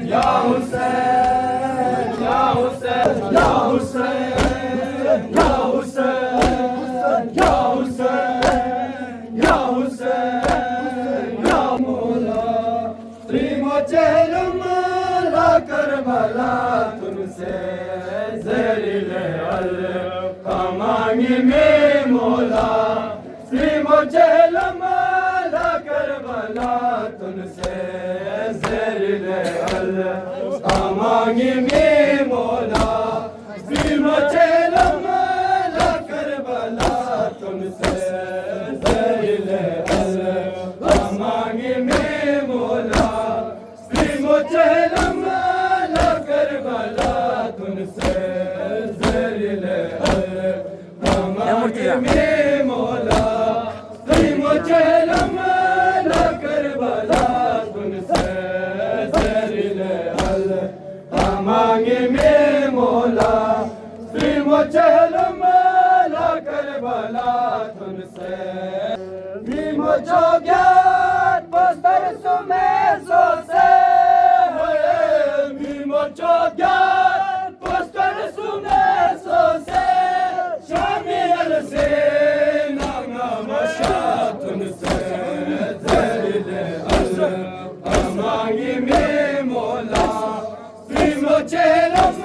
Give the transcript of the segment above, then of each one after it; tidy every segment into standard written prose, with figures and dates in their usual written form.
Ya Hussein, Ya Hussein, Ya Hussein, Ya Hussein, Ya Hussein, Ya Hussein, Ya Mola. Primocelum la Karbala तुमसे ज़रीले अल कमांगी में मोला. Primocelum la Karbala तुमसे ज़रीले अल कमांगी में मोला. Primocelum la Karbala तुमसे ज़रीले अल कमांगी में मोला. Primocelum la Karbala तुमसे ज़रीले अल कमांगी में मोला. Primocelum la Karbala तुमसे ज़रीले अल कमांगी में मोला. Primocelum la Karbala तुमसे Primojogyat postar sumeso se Primojogyat postar sumeso se Shamil se nama mashatun se Zerile al amangi me mola. Primocelum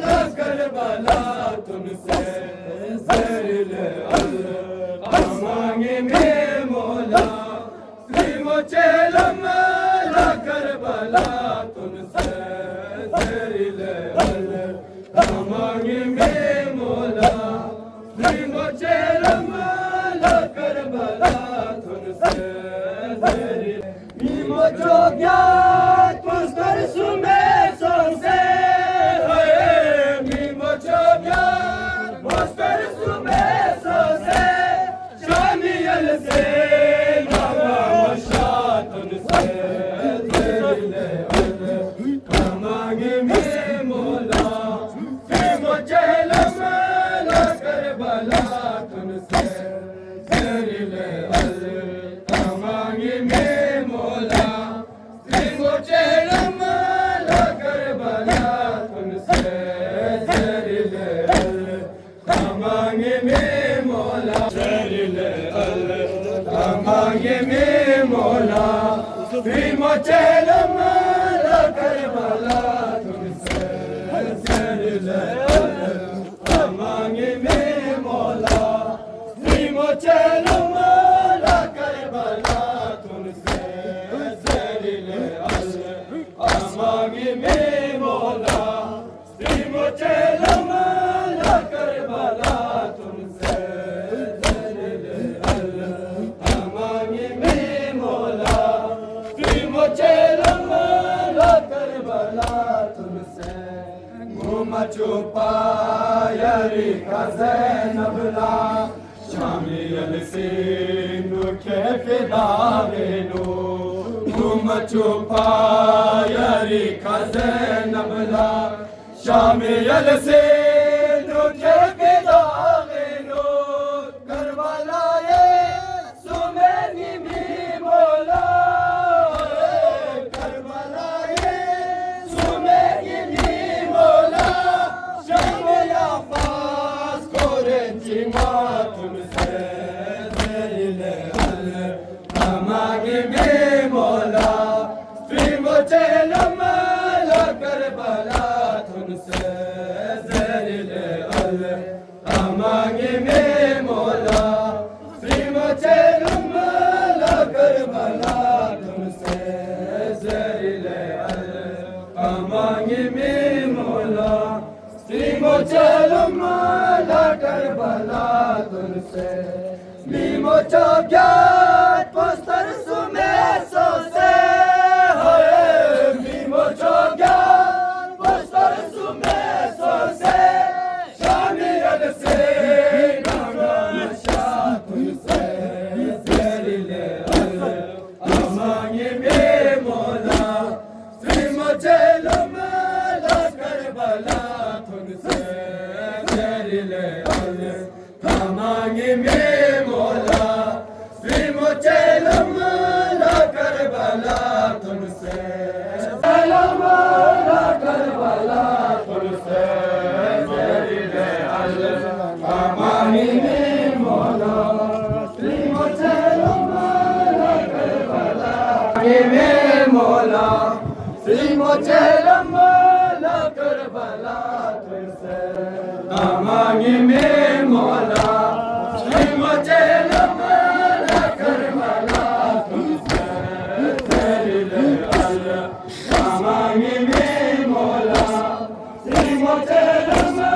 la Karbala तुमसे ज़रीले अल कमांगी में मोला. Primocelum la Karbala तुमसे ज़रीले अल कमांगी में मोला. Primocelum la Karbala तुमसे ज़रीले. Primojogyat postar sumeso se Primojogyat postar sumeso se Shamil se nama mashatun se Zerile al kamangi में मोला. Primocelum la Karbala तुमसे ज़रीले अल कमांगी में मोला. Primocelum la Karbala तुमसे ज़रीले अल कमांगी में मोला. ज़रीले अल कमांगी में मोला. Primocelum la Karbala तुमसे ज़रीले अल कमांगी में मोला. Primocelum la Karbala तुमसे ज़रीले अल कमांगी में मोला. Primocelum la Karbala तुमसे ज़रीले अल कमांगी में मोला. Primocelum la Karbala तुमसे घूमा छुपा यारी का ज़ैनब ला. शामिल सिंधु के फिदावेनो घूमा छुपा यारी का ज़ैनब ला. शामिल सिंधु के फिदावेनो करबला ये सुमेनी में मोला. करबला ये सुमेनी में मोला. शामिल अब्बास कोरेंची तुमसे ज़रीले अल कमांगी में मोला. Primocelum la Karbala तुमसे ज़रीले अल कमांगी में मोला. Primocelum la Karbala तुमसे ज़रीले अल कमांगी में मोला. Primocelum la Karbala तुमसे Primojogyat postar sumeso se Primojogyat postar sumeso se Shamil se nama mashatun se Zerile al amangi में मोला. Primocelum la Karbala तुमसे ज़रीले अल कमांगी में मोला. Primocelum la Karbala तुमसे श्री मोचे लम्बा करबला तुझसे मांगे में मौला श्री मोचे लम्बा करबला तुझसे तेरे अल्लाह मांगे में मौला श्री मोचे लम्बा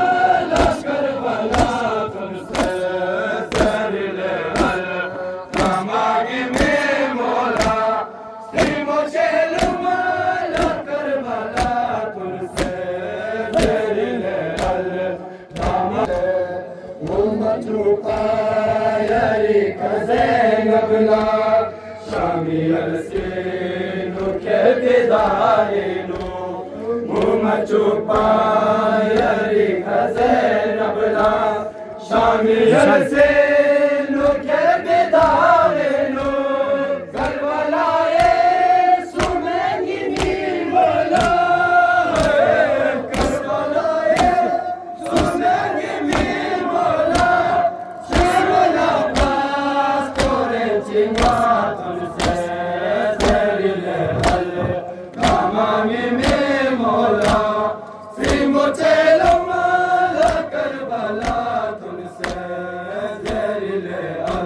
करबला तुझसे तेरे अल्लाह मांगे में मौला Shri मोचे Yari kazenabla Shami al-sinu kebidayinu Mumachupa yari kazenabla Shami al-sinu kebidayinu Karbalaye sumeni mimola Karbalaye sumeni mimola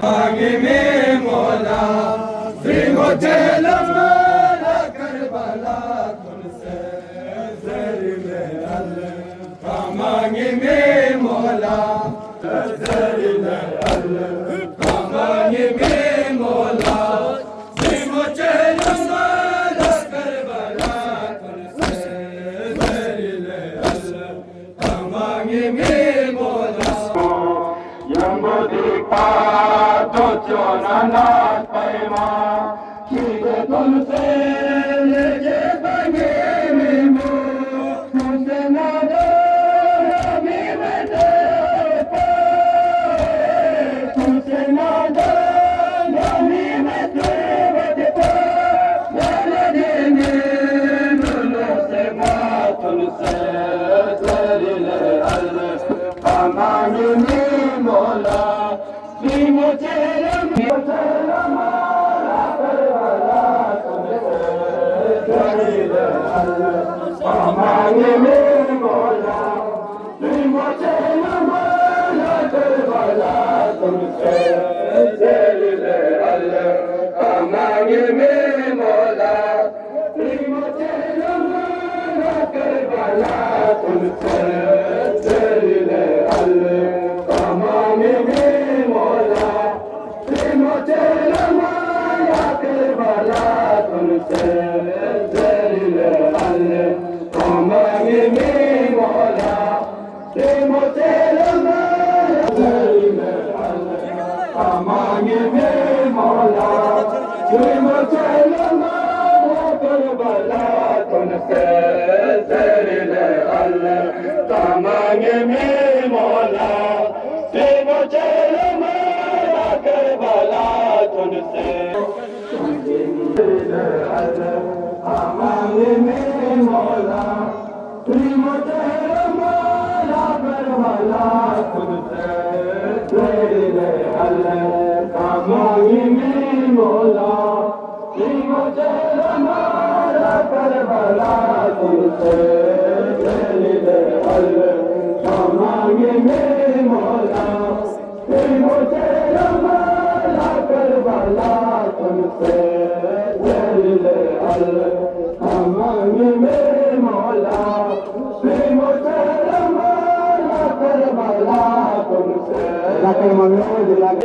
मांगे में मौला श्री मोचे लम्बा करबला तुझसे ज़रीले अल्लाह मांगे में मौला ज़रीले अल्लाह मांगे में मौला श्री मोचे लम्बा करबला तुझसे ज़रीले अल्लाह मांगे में मौला यम्बुदीपा Jonanas paima, chide tulse lege bange memo, tulse nado mi mete pa, tulse nado mi mete pa, dale dene nulo se ma tulse zerile al, amani mi mola. मुझे मांगे में मौला मुझे करबला तुमसे ज़रीले अल्लाह मांगे में मौला मुझे करबला तुमसे ज़रीले अल्लाह मांगे में मौला मुझे करबला तुमसे ज़रीले अल्लाह मांगे में मौला मुझे ज़रीले अल्लाह मांगे में मौला मुझे करबला तुमसे ज़रीले अल्लाह मांगे में मौला मुझे करबला तुमसे मांगे में मौला मुझे करबला तुमसे ज़रीले अल्लाह मांगे में मौला मुझे करबला तुमसे ज़रीले अल्लाह मांगे में मौला मुझे करबला तुमसे ज़रीले अल्लाह मांगे में मौला मुझे करबला तुमसे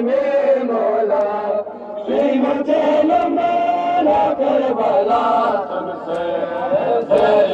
में मौला मुझे करबला तुमसे